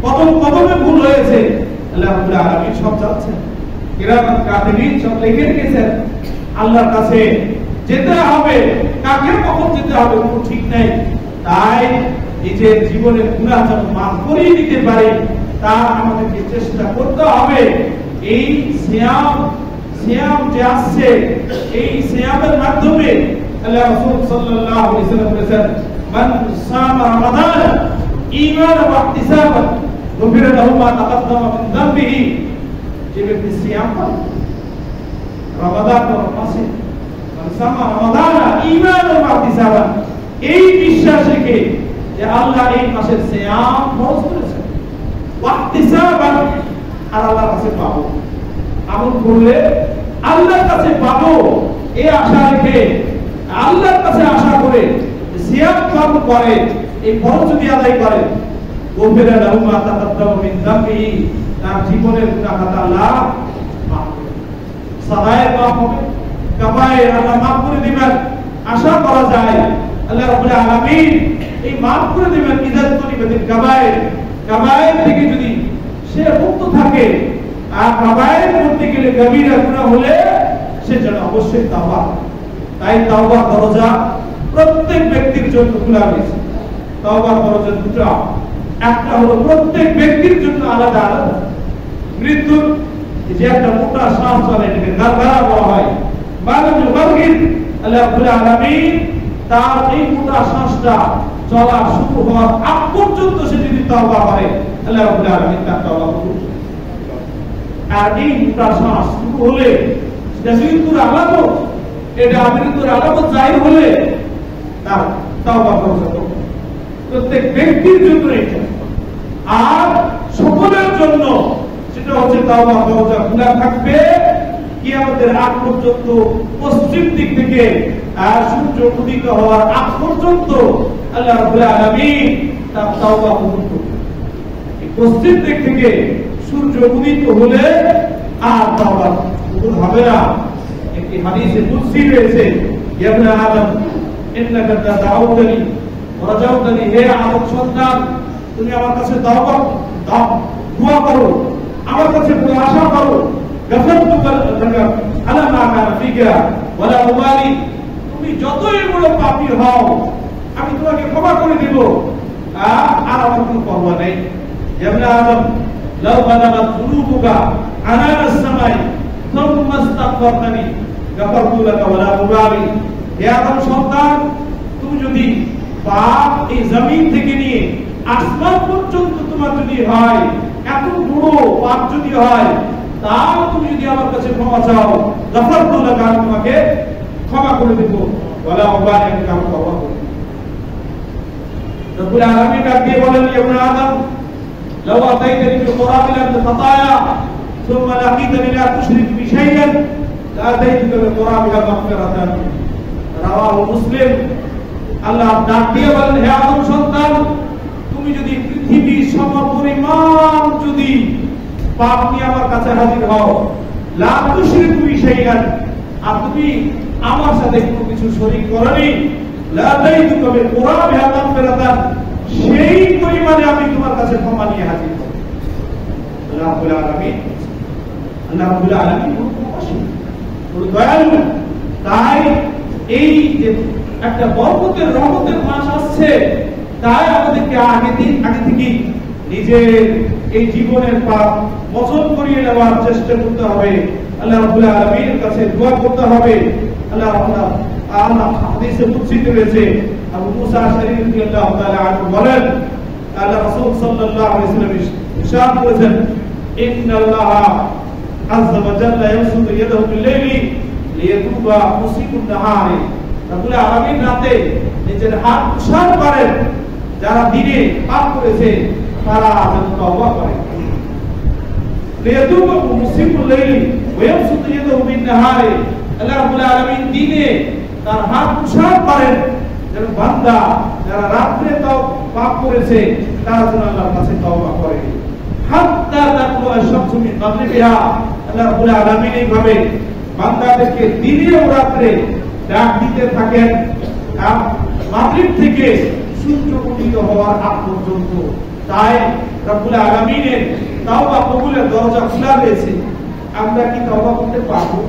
A: কত কদমে ভুল হয়েছে, আল্লাহ রাব্বুল আলামিন সব জানছেন। কিরামান কাতিবিন সব লিখে রেখেছেন। আল্লাহর কাছে যেতে হবে, কাকে কখন যেতে হবে কোনো ঠিক নাই। তাই নিজের জীবনের গুনাহ যেন মাফ করিয়ে দিতে পারি তার আমাদেরকে চেষ্টা করতে হবে। এই সিয়াম যে আসছে, এই সিয়ামের মাধ্যমে আল্লাহ রাসূল সাল্লাল্লাহু আলাইহি ওয়াসাল্লাম বলেছেন মান সামা রমাদান ঈমানান ওয়া ইহতিসাবান গুফিরা লাহু মা তাকাদ্দামা মিন যামবিহি। যে ব্যক্তি সিয়াম করে রমাদান মাসে, মান সামা রমাদান ঈমানান ওয়া ইহতিসাবান, এই বিশ্বাস রেখে যে আল্লাহ এই মাসের সিয়াম ফরজ করেছেন, ওয়া ইহতিসাবান আর আল্লাহর কাছে পাবো, আমল করলে আল্লাহর কাছে পাবো এই আশা রেখে, আল্লাহর কাছে আশা করে সিয়াম পালন করে, এই ফরজ যদি আদায় করে, গুফিরা লাহু মা তাকাদ্দামা মিন যামবিহি, তার জীবনের গুনাহ খাতা আল্লাহ মাফ করে দেবেন। সাগায়ের মাফ হবে, কাবায়ের আল্লাহ মাফ করে দিবেন। আশা করা যায় আল্লাহ রাব্বুল আলামিন এই মাফ করে দিবেন। ইজাতুনিবাতিল কাবায়ের, কাবায়ের থেকে যদি সে মুক্ত থাকে, আর কাবায়ের করতে গেলে কবিরা গুনাহ হলে সে যেন অবশ্যই তাওবা। তাই তাওবার দরজা প্রত্যেক ব্যক্তির জন্য খোলা রয়েছে। তাওবার দরজা দুটো, একটা হলো প্রত্যেক ব্যক্তির জন্য আলাদা আলাদা। মৃত্যুর যে একটা মোটা শ্বাস চলে, এটাকে গারগারা বলা হয়, বালাজুল বারগির, আল্লাহ রাব্বুল আলামিন তার এই মোটা শ্বাসটা চলা শুরু হওয়ার আগ পর্যন্ত সে যদি তাওবা করে, আল্লাহ রাব্বুল আলামিন তার তাওবা কবুল করেন। আর এই মোটা শ্বাস শুরু হলে সেটা মৃত্যুর আলামত, এটা মৃত্যুর আলামত জাহির হলে তার তাওবা করা যাবে। প্রত্যেক ব্যক্তির জন্য এটা, আর সকলের জন্য সেটা হচ্ছে তাওবা দরজা খোলা থাকবে কিয়ামতের আগ পর্যন্ত। পশ্চিম দিক থেকে আর সূর্য উদিত হওয়ার আগ পর্যন্ত আল্লাহ রাব্বুল আলামিন তার তাওবা কবুল করবেন। এই পশ্চিম দিক থেকে সূর্য উদিত হলে আর তাওবা কবুল হবে না। একটি হাদিসে কুদসি রয়েছে, ইয়া ইবনে আদম ইন্নাকা তাদাউতানি ওয়া রাজাউতানি, হে আদম সন্তান তুমি আমার কাছে দোয়া করো, আমার কাছে আশা করো, গাফারতু লাকা আলা মা কানা ফিকা ওয়ালা উবালি, তুমি যতই বড় পাপী হও আমি তোমাকে ক্ষমা করে দেব, আর আমার কোনো পরোয়া নেই। ইয়া ইবনে আদম লাউ বালাগাত যুনুবুকা আনানাস সামাই সুম্মা ইস্তাগফারতানি গাফারতু লাকা ওয়ালা উবালি। হে আদম সন্তান, তুমি যদি পাপ এই জমিন থেকে নিয়ে আসমান পর্যন্ত তোমার যদি হয়, এত বড় পাপ যদি হয়, তাও তুমি যদি আমার কাছে ক্ষমা চাও, গাফারতু লাকা, আমি তোমাকে ক্ষমা করে দেব, ওয়ালা উবালি, আমি কারো পরোয়া করি না। রব্বুল আলামিন ডাক দিয়ে বলেন, ইয়া ইবনে আদম লাউ আতাইতানি বিল কুরাবিল মিন খাতায়া ثم لقيتني لا تشرك بي شيئا لأتيتك بقرابها مغفرة رواه মুসলিম। আল্লাহ ডাক দিয়ে বলেন, হে আদম সন্তান, তুমি যদি পৃথিবীর সমপরিমাণ যদি পাপ নিয়ে আমার কাছে হাজির হও, লা তুশরিকু বি শাইআন, আর তুমি আমার সাথে কোনো কিছু শরীক করনি, লা তাইতুকা বিকুরাবিহা মাগফিরাতান, সেই পরিমাণে আমি তোমার কাছে ক্ষমা নিয়ে হাজির হব। আল্লাহ রাব্বুল আলামিন, আল্লাহ রাব্বুল আলামিন বড় দয়ালু। তাই এই যে একটা বরকতের রহমতের মাস আসছে, তাই আমাদেরকে আগে থেকে নিজের এই জীবনের পাপ মোচন করিয়ে নেওয়ার চেষ্টা করতে হবে। আল্লাহ রাব্বুল আলামিনের কাছে দোয়া করতে হবে। আল্লাহ হাদিসে কুদসিতে রয়েছে, আবু মুসা আশআরী রাদিয়াল্লাহু তাআলা আনহু বলেন, আল্লাহ রাসূল সাল্লাল্লাহু আলাইহি ওয়াসাল্লাম ইরশাদ করেছেন, ইন্নাল্লাহা আযজা ওয়া জাল্লা ইয়াবসুতু ইয়াদাহু বিল-লাইলি লিয়াতুবা মুসিকুন নাহারি। রাব্বুল আলামিন রাতে নিজের হাত প্রসার করেন, যারা দিনে পাপ করেছে তারা যেন তওবা করে। লিয়াতুবা মুসিকুল লাইলি ওয়া ইয়াবসুতু ইয়াদাহু বিন-নাহারি, আল্লাহ রাব্বুল আলামিন দিনে তার হাত প্রসার করেন যেন বান্দা যারা রাতে তাও পাপ করেছে তারা যেন আল্লাহর কাছে তওবা করে। হাত্তা তাকু আশ-শামসু মিন মাগরিবিহা, আল্লাহ রাব্বুল আলামিন এইভাবে বান্দাদেরকে দিনে ও রাতে ডাক দিতে থাকেন মাগরিব থেকে সূর্য উদিত হওয়ার আগ পর্যন্ত। তাই রব্বুল আলামিনের তাওবা কবুলের দরজা খোলা রয়েছে। আমরা কি তাওবা করতে পারবো?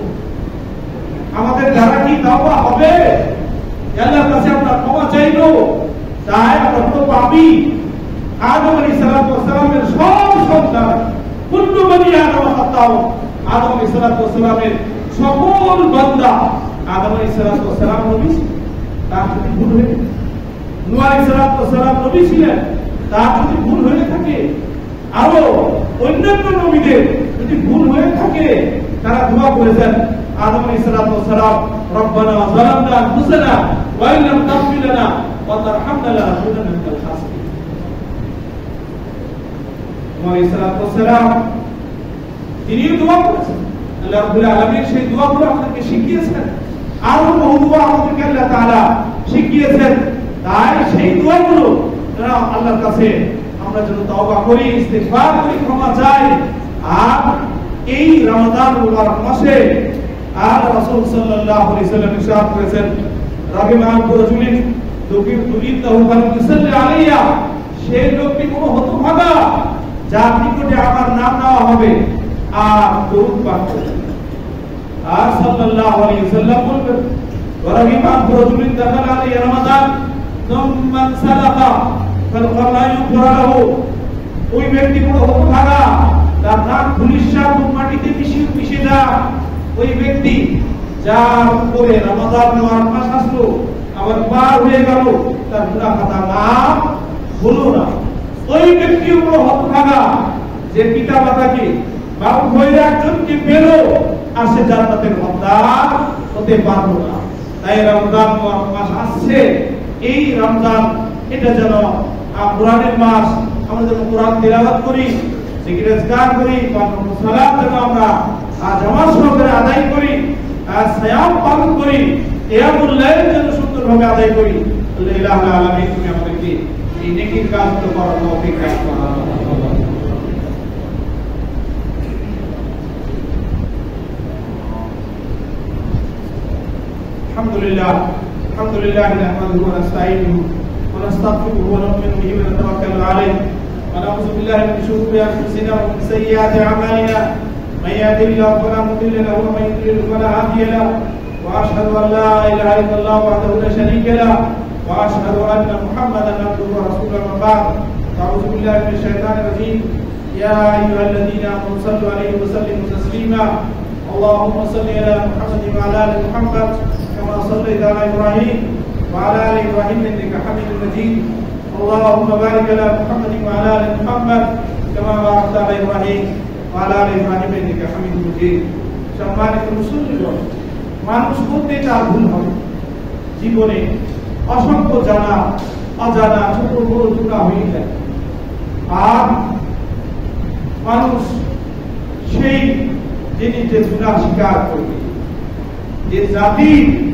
A: আমাদের দ্বারা কি তাওবা হবে? আল্লাহর কাছে আমরা ক্ষমা চাইবো। তাই আমরা তো পাপী। আদম আলাইহিস সালামের সব সন্তান, কুল্লু বনি আদম খাতাও, আদম আলাইহিস সালামের সকল বান্দা, আদম আলাইহিস সালাম নবী, তার যদি ভুল হয়ে, নূহ আলাইহিস সালাম নবী ছিলেন, তার যদি ভুল হয়ে থাকে, আরো অন্যান্য নবীদের যদি ভুল হয়ে থাকে, তারা দোয়া করেছেন, আদম আলাইহিস সালাম, রব্বানা যালামনা আনফুসানা ওয়া ইন লাম তাগফির লানা ওয়া তারহামনা লানাকুনান্না মিনাল খাসিরিন। নূহ আলাইহিস সালাম তিনি দোয়া করেছেন, আল্লাহ রাব্বুল আলামিন সেই দোয়াগুলো আমাদেরকে শিখিয়েছেন, আরো বহু দোয়া আমাদেরকে আল্লাহ তাআলা শিখিয়েছেন। তাই সেই দোয়াগুলো আল্লাহর কাছে আমরা যেন তওবা করি, ইস্তিগফার করি, ক্ষমা চাই। আর এই রমাদান মুবারক মাসে আর রাসূল সাল্লাল্লাহু আলাইহি ওয়াসাল্লাম ইরশাদ করেছেন, রাগিমান রাজুলিন দুকিতাহু ফালইসাল্লি আলাইয়া, সেই লোকটি কোনো হতভাগা যার নিকটে আমার নাম নেওয়া হবে আর দরুদ পাঠ করবে। আর সাল্লাল্লাহু আলাইহি ওয়াসাল্লাম বলবেন, রাগিমান রাজুলিন দাখালা আলাইহি রমাদান সুম্মা সালাকা ফালা ইউগফার লাহু, ওই ব্যক্তি কোনো হতভাগা, তার নাক ধুলিসাৎ মাটিতে মিশে যায়। ওই ব্যক্তি যার উপরে রমাদান মাস আসলো, আবার পার হয়ে গেল, তার গুনাহ খাতা মাফ হলো না। ওই ব্যক্তি কোনো হতভাগা যে পিতা মাতাকে বা উভয়ের একজনকে পেল, আর সে জান্নাতের হকদার হতে পারলো না। তাই রমজান মাস আসছে, এই রমজান এটা যেন কোরআনের মাস, আমরা যেন কোরআন তিলাওয়াত করি, জিকির আজকার করি, সালাত যেন আমরা জামাত সহকারে আদায় করি, আর সিয়াম পালন করি, কিয়ামুল লাইল যেন সুন্দরভাবে আদায় করি। আল্লাহ রাব্বুল আলামিন তুমি আমাদেরকে এই নেকির কাজগুলো করার তৌফিক দান করুন। আলহামদুলিল্লাহ নাহমাদুহু ওয়া নাস্তাঈনুহু ওয়া নাস্তাগফিরুহু ওয়া নু'মিनु বিহি ওয়া নাতাওয়াক্কালু আলাইহি ওয়া নাউযু বিল্লাহি মিন শুরুরি আনফুসিনা ওয়া মিন sayyiati a'malina من يهده الله فلا مضل له ومن يضلل فلا هادي له واشهد ان لا اله الا الله وحده لا شريك له واشهد ان محمدا عبده ورسوله. اما بعد اعوذ بالله من الشيطان الرجيم. يا ايها الذين امنوا صلوا عليه وسلموا تسليما. اللهم صل على محمد وعلى ال محمد كما صليت على ابراهيم وعلى ال ابراهيم انك حميد مجيد. اللهم بارك على محمد وعلى ال محمد كما باركت على ابراهيم وعلى ال ابراهيم انك حميد مجيد. সম্মানিত মুসলিমগণ, মানুষ করতে তার ভুল হবে, জীবনে অসংখ্য জানা অজানা ছোট বড় গুনাহ হয়ে যায়। আর মানুষ সেই যিনি যে গুনাহ স্বীকার করবে। যে জাতি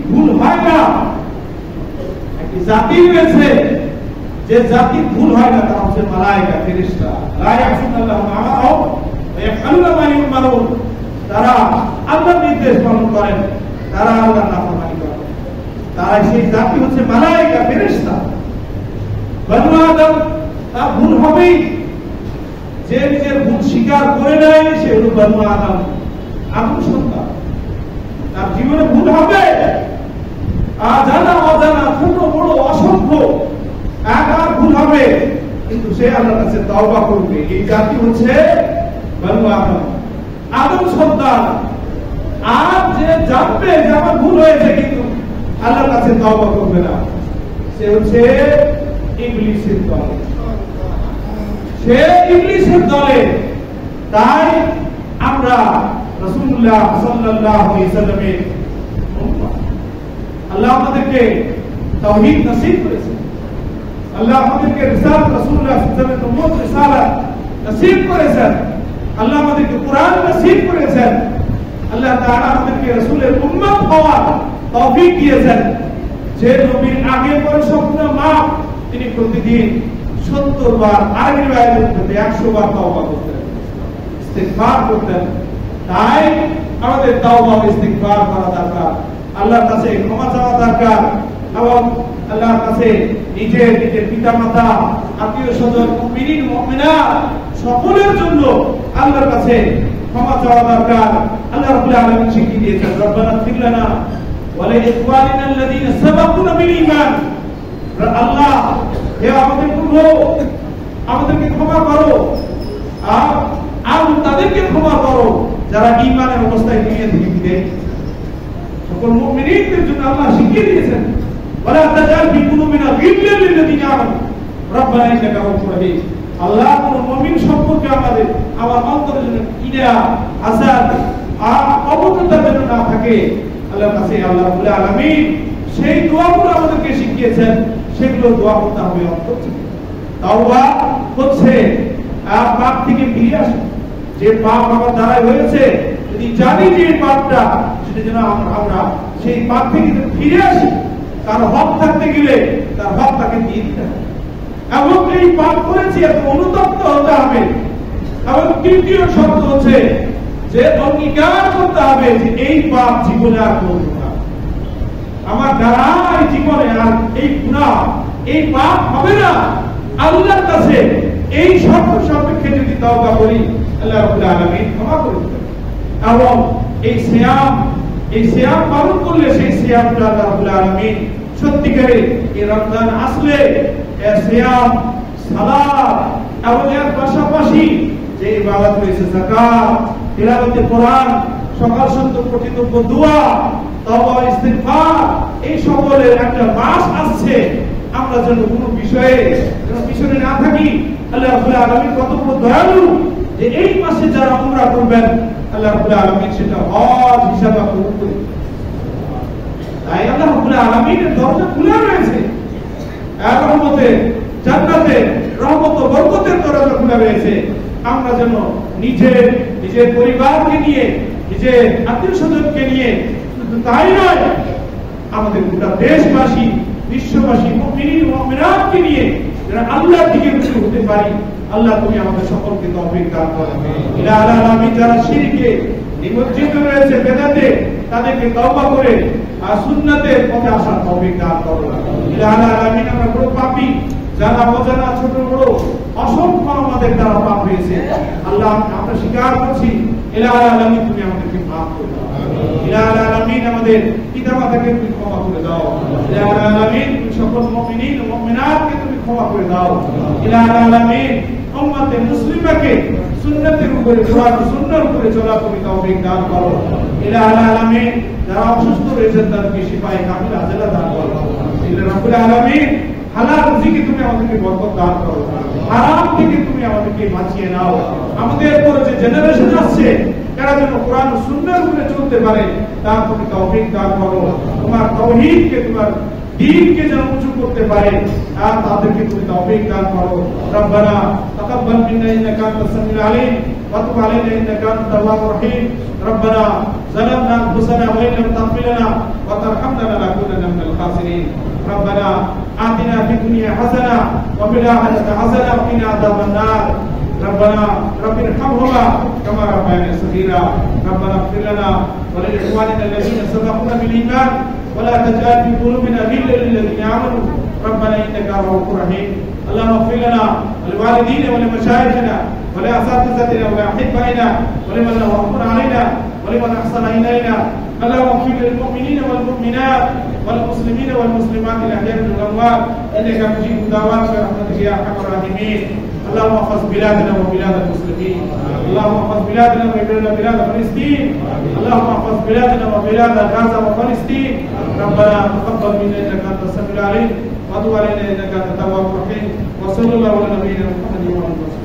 A: ভুল হয় না, একটি জাতি রয়েছে যে জাতি ভুল হয় না, তারা হচ্ছে মালায়েকা, ফেরেশতা। লা ইয়াসুনাল্লাহু মা আমারু ওয়া ইয়াফআলুনা মা ইউমারুন। তারা আল্লাহর নির্দেশ পালন করেন, তারা আল্লাহর নাফরমানি করেন। তারা সেই জাতি হচ্ছে মালায়েকা, ফেরেশতা। বনু আদম তার ভুল হবেই, যে নিজের ভুল স্বীকার করে নেয় সে হলো বনু আদম, আদম সন্তান। তার জীবনে ভুল হবে, জানা অজানা, ছোট বড় অসংখ্য একার ভুল হবে, কিন্তু সে আল্লাহর কাছে তওবা করবে। এই জাতি হচ্ছে বনু আদম, আদম সন্তান। আর যে জানবে যে আমার ভুল হয়েছে কিন্তু আল্লাহর কাছে তওবা করবে না, সে হচ্ছে ইবলিসের দল, সে ইবলিসের দলে। তাই আমরা রাসূলুল্লাহ সাল্লাল্লাহু আলাইহি ওয়াসাল্লামের উম্মত, আল্লাহ আমাদেরকে তাওহীদ নসিব করেছেন, আল্লাহ আমাদেরকে রিসালাত রাসূলুল্লাহ সাল্লাল্লাহু আলাইহি ওয়াসাল্লামের উম্মত রিসালাত নসিব করেছেন, আল্লাহ আমাদেরকে কোরআন নসিব করেছেন, আল্লাহ তাআলা আমাদেরকে রাসূলের উম্মত হওয়ার তৌফিক দিয়েছেন। যে নবীর আগে পরে সম্পূর্ণ মাফ, তিনি প্রতিদিন 70 বার, আর রিওয়ায়াতের মধ্যে 100 বার তওবা করতেন, ইস্তিগফার করতেন। তাই আমাদের তওবা ও ইস্তিগফার করা দরকার, আল্লাহর কাছে ক্ষমা চাওয়া দরকার, এবং আল্লাহর কাছে নিজের পিতামাতা, আত্মীয়-স্বজন, মুমিন মুমিনাত সকলের জন্য আল্লাহর কাছে ক্ষমা চাওয়া দরকার। আল্লাহ রাব্বুল আলামিন শিখিয়ে দিয়েছেন, রব্বানা ইগফির লানা ওয়া লিইখওয়ানিনা আল্লাযীনা সাবাকুনা বিল ঈমান। আল্লাহ, হে আমাদের পূর্ব, আমাদেরকে ক্ষমা করো, আর তাদেরকে ক্ষমা করো যারা ঈমানের অবস্থায় দুনিয়া থেকে বিদায়। সকল মুমিনদের জন্য আল্লাহ শিখিয়ে দিয়েছেন, ওয়ালা তাজাল ফি কুলুবিনা গিল্লাল লিল্লাযীনা আমানু রব্বানা ইন্নাকা রাউফুর রাহিম। আল্লাহ কোন মুমিন সম্পর্কে আমার অন্তরের জন্য কিনা, হাসাদ, অবজ্ঞা যেন না থাকে। আল্লাহর কাছে আল্লাহ রাব্বুল আলামিন সেই দোয়াগুলো আমাদেরকে শিখিয়েছেন, সেগুলো দোয়া করতে হবে অন্তর থেকে। তাওবা হচ্ছে পাপ থেকে ফিরে আসা। যে পাপ আমার দ্বারা হয়েছে, যদি জানি যে পাপটা, সেটা যেন আমরা সেই পাপ থেকে ফিরে আসি। তার হক থাকতে গেলে তার হক তাকে দিয়ে দিতে হবে, এবং এই পাপ করেছি এত অনুতপ্ত হতে হবে। এবং তৃতীয় শর্ত হচ্ছে যে অঙ্গীকার করতে হবে যে এই পাপ জীবনে আর করব না, আমার দ্বারা এই জীবনে আর এই গুনাহ, এই পাপ হবে না। আল্লাহর কাছে এই শর্ত সাপেক্ষে যদি তওবা করি, আল্লাহ রাব্বুল আলামিন ক্ষমা করে দেবেন। এবং এই সিয়াম পালন করলে সেই সিয়ামটা আল্লাহ রাব্বুল আলামিন সত্যিকারে এই রমজান আসলে সিয়াম, সালাত এবং এর পাশাপাশি যে ইবাদত রয়েছে, যাকাত, তিলাওয়াতে কোরআন, সকাল সন্ধ্যা কর্তব্য দোয়া, তওবা, ইস্তিগফার, এই সকলের একটা মাস আসছে। আমরা যেন কোনো বিষয়ে পিছনে না থাকি। আল্লাহ রাব্বুল আলামিন কত বড় দয়ালু যে এই মাসে যারা উমরা করবেন, আল্লাহ রাব্বুল আলামিন সেটা হজ হিসাবে কবুল করে। তাই আল্লাহ রাব্বুল আলামিনের দরজা খোলা রয়েছে, রহমতে, জান্নাতে, রহমত ও বরকতের দরজা খোলা রয়েছে। আমরা যেন নিজের পরিবারকে নিয়ে, নিজের আত্মীয়-স্বজনকে নিয়ে, শুধু তাই নয়, আমাদের গোটা দেশবাসী, বিশ্ববাসী, মুমিন মুমিনাতকে নিয়ে যারা আল্লাহর দিকে রুজু হতে পারি। আল্লাহ তুমি আমাদের সকলকে তৌফিক দান করো। ইলাহা আলামিন যারা শিরকে নিমজ্জিত রয়েছে, বেদাতে, তাদেরকে তওবা করে আর সুন্নাতের পথে আসার তৌফিক দান করো। ইলাহা আলামিন আমরা বড় পাপী, জানা অজানা, ছোট বড় অসংখ্য আমাদের দ্বারা পাপ হয়েছে। আল্লাহ আমরা স্বীকার করছি, ইলাহা আলামিন তুমি আমাদেরকে মাফ করে দাও। ইলাহা আলামিন আমাদের পিতামাতাকে তুমি ক্ষমা করে দাও। ইলাহা আলামিন তুমি সকল মুমিন ও মুমিনাতকে তুমি ক্ষমা করে দাও। ইলাহা আলামিন উম্মতে মুসলিমাকে সুন্নাতের উপরে, কোরআন ও সুন্নাহর উপরে চলা তুমি তৌফিক দান করো। ইলাহা আলামিন যারা অসুস্থ রয়েছেন তাদেরকে শিফায়ে কামিল আজলা দান করো। ইলাহা রাব্বুল আলামিন হালাল রিজিকে তুমি আমাদেরকে বরকত দান করো, হারাম থেকে তুমি আমাদেরকে বাঁচিয়ে নাও। আমাদের পরে যে জেনারেশন আসছে তারা যেন কোরআন ও সুন্নাহর উপরে চলতে পারে, তা তুমি তৌফিক দান করো। তোমার তাওহীদকে, তোমার দ্বীনকে যেন উঁচু করতে পারে, আর তাদেরকে তুমি তৌফিক দান করো। রব্বানা তাকাব্বাল মিন্না ইন্নাকা আনতাস সামিউল আলিম وتب علينا إنك أنت التواب الرحيم. ربنا ظلمنا أنفسنا وإن لم تغفر لنا وترحمنا لنكونن من الخاسرين. ربنا آتنا في الدنيا حسنة وفي الآخرة حسنة وقنا عذاب النار. ربنا رب ارحمهما كما ربياني صغيرا. ربنا اغفر لنا ولإخواننا الذين سبقونا بالإيمان ولا تجعل في قلوبنا غلا للذين آمنوا ربنا إنك رؤوف رحيم. اللهم اغفر لنا ولوالدينا ولمشايخنا ولأساتذتنا ولأحبائنا ولمن له حق علينا ولمن أحسن إلينا. اللهم اغفر للمؤمنين والمؤمنات والمسلمين والمسلمات الأحياء والأموات إنك مجيب الدعوات برحمتك يا أرحم الراحمين. اللهم احفظ بلادنا وبلاد المسلمين. اللهم احفظ بلادنا وبلاد فلسطين. اللهم احفظ بلادنا وبلاد غزة وفلسطين. ربنا تقبل منا إنك أنت السميع العليم وتب علينا إنك أنت التواب الرحيم. وصلى الله على نبينا محمد وعلى آله وصحبه.